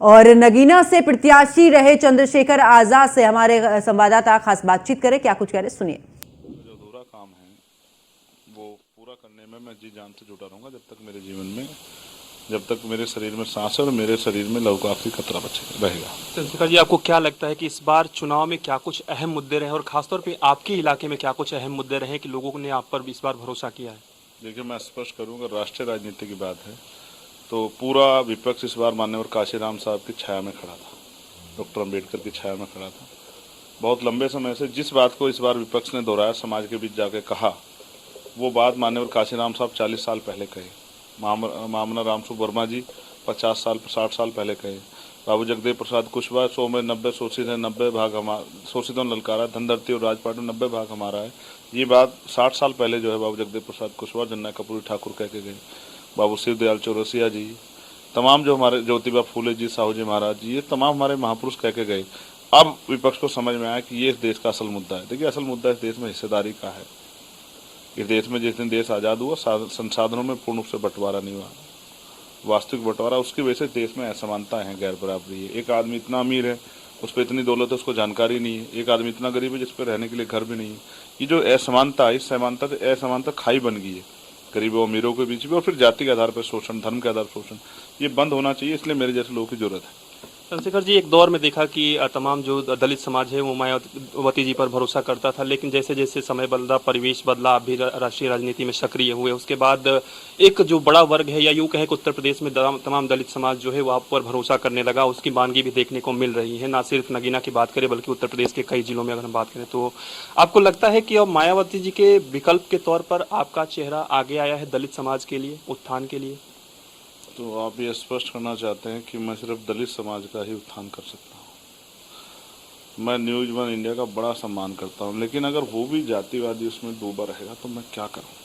और नगीना से प्रत्याशी रहे चंद्रशेखर आजाद से हमारे संवाददाता खास बातचीत करें, क्या कुछ कह रहे सुनिए। जो अधूरा काम है वो पूरा करने में मैं जी जान से जुटा रहूंगा जब तक मेरे जीवन में, जब तक मेरे शरीर में सांस है और मेरे शरीर में लहू का आखिरी खतरा बचे रहेगा। चंद्रशेखर जी, आपको क्या लगता है कि इस बार चुनाव में क्या कुछ अहम मुद्दे रहे और खासतौर पे आपके इलाके में क्या कुछ अहम मुद्दे रहे कि लोगों ने आप पर इस बार भरोसा किया है? देखिए, मैं स्पष्ट करूंगा, राष्ट्रीय राजनीति की बात है तो पूरा विपक्ष इस बार माननीय काशीराम साहब की छाया में खड़ा था, डॉक्टर अम्बेडकर की छाया में खड़ा था। बहुत लंबे समय से जिस बात को इस बार विपक्ष ने दोहराया, समाज के बीच जाके कहा, वो बात माननीय काशीराम साहब 40 साल पहले कहे, मामना रामसु वर्मा जी 50 साल 60 साल पहले कहे, बाबू जगदेव प्रसाद कुशवाहा 100 में 90 शोषित है, 90 भाग हमारा, शोषितों ने ललकारा, धनधरती और राजपाट में 90 भाग हमारा है। ये बात 60 साल पहले जो है बाबू जगदेव प्रसाद कुशवाहा, जन्ना कपूरी ठाकुर कह के गए, बाबू शिवदयाल चौरसिया जी, तमाम जो हमारे ज्योतिबा फूले जी, साहू जी महाराज जी, ये तमाम हमारे महापुरुष कह के गए। अब विपक्ष को समझ में आया कि ये इस देश का असल मुद्दा है। देखिए, असल मुद्दा इस देश में हिस्सेदारी का है। इस देश में जिस दिन देश आज़ाद हुआ, संसाधनों में पूर्ण रूप से बंटवारा नहीं हुआ, वास्तविक बंटवारा, उसकी वजह से देश में असमानता है, गैर बराबरी है। एक आदमी इतना अमीर है, उस पर इतनी दौलत है, उसको जानकारी नहीं है। एक आदमी इतना गरीब है जिस पर रहने के लिए घर भी नहीं है। ये जो असमानता है, इस असमानता खाई बन गई है गरीबों अमीरों के बीच में, और फिर जाति के आधार पर शोषण, धर्म के आधार पर शोषण, ये बंद होना चाहिए। इसलिए मेरे जैसे लोगों की जरूरत है। चंद्रशेखर जी, एक दौर में देखा कि तमाम जो दलित समाज है वो मायावती जी पर भरोसा करता था, लेकिन जैसे जैसे समय बदला, परिवेश बदला, आप भी राष्ट्रीय राजनीति में सक्रिय हुए, उसके बाद एक जो बड़ा वर्ग है, या यूँ कहें कि उत्तर प्रदेश में तमाम दलित समाज जो है वो आप पर भरोसा करने लगा। उसकी मानगी भी देखने को मिल रही है, ना सिर्फ नगीना की बात करें बल्कि उत्तर प्रदेश के कई जिलों में अगर हम बात करें तो आपको लगता है कि अब मायावती जी के विकल्प के तौर पर आपका चेहरा आगे आया है दलित समाज के लिए, उत्थान के लिए? तो आप ये स्पष्ट करना चाहते हैं कि मैं सिर्फ दलित समाज का ही उत्थान कर सकता हूँ? मैं न्यूज़ वन इंडिया का बड़ा सम्मान करता हूँ, लेकिन अगर वो भी जातिवादी उसमें डूबा रहेगा तो मैं क्या करूँ?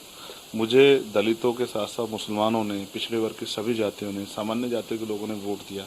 मुझे दलितों के साथ साथ मुसलमानों ने, पिछड़े वर्ग की सभी जातियों ने, सामान्य जातियों के लोगों ने वोट दिया।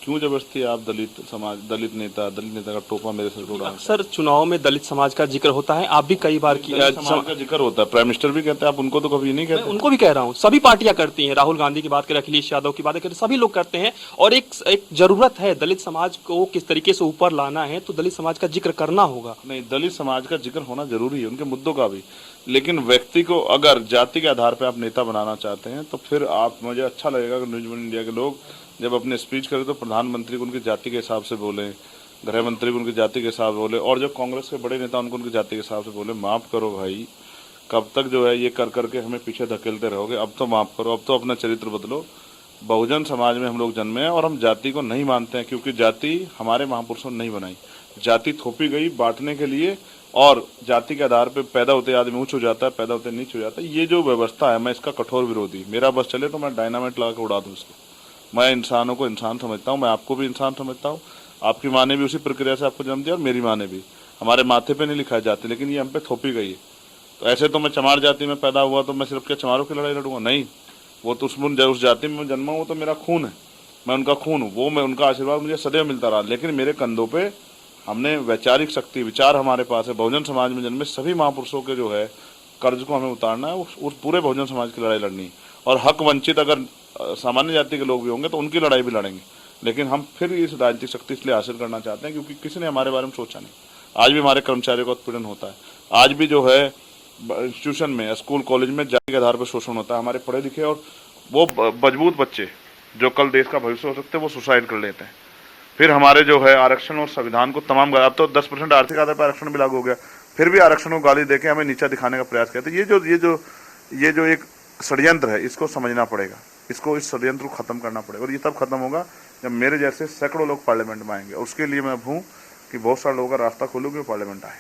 क्यों जबरदस्ती आप दलित नेता का टोपा मेरे सर उड़ा? अक्सर चुनाव में दलित समाज का जिक्र होता है, आप भी कई बार समाज का जिक्र होता है, प्राइम मिनिस्टर भी कहते हैं, आप उनको तो कभी नहीं कहते? उनको भी कह रहा हूँ, सभी पार्टियां करती हैं, राहुल गांधी की बात करें, अखिलेश यादव की बात करें, सभी लोग करते हैं। और एक जरूरत है, दलित समाज को किस तरीके से ऊपर लाना है तो दलित समाज का जिक्र करना होगा। नहीं, दलित समाज का जिक्र होना जरूरी है, उनके मुद्दों का भी, लेकिन व्यक्ति को अगर जाति के आधार पर आप नेता बनाना चाहते हैं तो फिर आप, मुझे अच्छा लगेगा कि न्यूज़ वन इंडिया के लोग जब अपने स्पीच करें तो प्रधानमंत्री को उनकी जाति के हिसाब से बोलें, गृह मंत्री को उनकी जाति के हिसाब से बोले, और जो कांग्रेस के बड़े नेता उनको उनकी जाति के हिसाब से बोले। माफ़ करो भाई, कब तक जो है ये कर करके हमें पीछे धकेलते रहोगे? अब तो माफ़ करो, अब तो अपना चरित्र बदलो। बहुजन समाज में हम लोग जन्मे हैं और हम जाति को नहीं मानते हैं, क्योंकि जाति हमारे महापुरुषों ने नहीं बनाई। जाति थोपी गई बांटने के लिए, और जाति के आधार पर पैदा होते आदमी ऊँच हो जाता है, पैदा होते नीच हो जाता है। ये जो व्यवस्था है, मैं इसका कठोर विरोधी। मेरा बस चले तो मैं डायनामाइट लगा के उड़ा दूँ इसको। मैं इंसानों को इंसान समझता हूँ, मैं आपको भी इंसान समझता हूँ। आपकी माँ ने भी उसी प्रक्रिया से आपको जन्म दिया और मेरी माँ ने भी। हमारे माथे पे नहीं लिखा है जाति, लेकिन ये हम पे थोपी गई है। तो ऐसे तो मैं चमार जाति में पैदा हुआ तो मैं सिर्फ क्या चमारों की लड़ाई लड़ूंगा? नहीं, वो तो उस जाति में जन्मा, वो तो मेरा खून है, मैं उनका खून हूँ, वो मैं उनका आशीर्वाद मुझे सदैव मिलता रहा। लेकिन मेरे कंधों पे हमने वैचारिक शक्ति, विचार हमारे पास है। बहुजन समाज में जन्मे सभी महापुरुषों के जो है कर्ज को हमें उतारना है, उस पूरे बहुजन समाज की लड़ाई लड़नी है। और हक वंचित अगर सामान्य जाति के लोग भी होंगे तो उनकी लड़ाई भी लड़ेंगे। लेकिन हम फिर इस राजनीतिक शक्ति इसलिए हासिल करना चाहते हैं क्योंकि किसी ने हमारे बारे में सोचा नहीं। आज भी हमारे कर्मचारियों का उत्पीड़न होता है, आज भी जो है इंस्टीट्यूशन में, स्कूल कॉलेज में जाति के आधार पर शोषण होता है। हमारे पढ़े लिखे और वो मजबूत बच्चे जो कल देश का भविष्य हो सकते हैं, वो सुसाइड कर लेते हैं। फिर हमारे जो है आरक्षण और संविधान को तमाम, अब तो 10% आर्थिक आधार पर आरक्षण भी लागू हो गया, फिर भी आरक्षण को गाली देके हमें नीचा दिखाने का प्रयास किया। तो ये जो एक षड्यंत्र है, इसको समझना पड़ेगा, इसको, इस षड्यंत्र को खत्म करना पड़ेगा। और ये तब खत्म होगा जब मेरे जैसे सैकड़ों लोग पार्लियामेंट में आएंगे। उसके लिए मैं हूँ कि बहुत सारे लोगों का रास्ता खोलूँ कि वो पार्लियामेंट आए।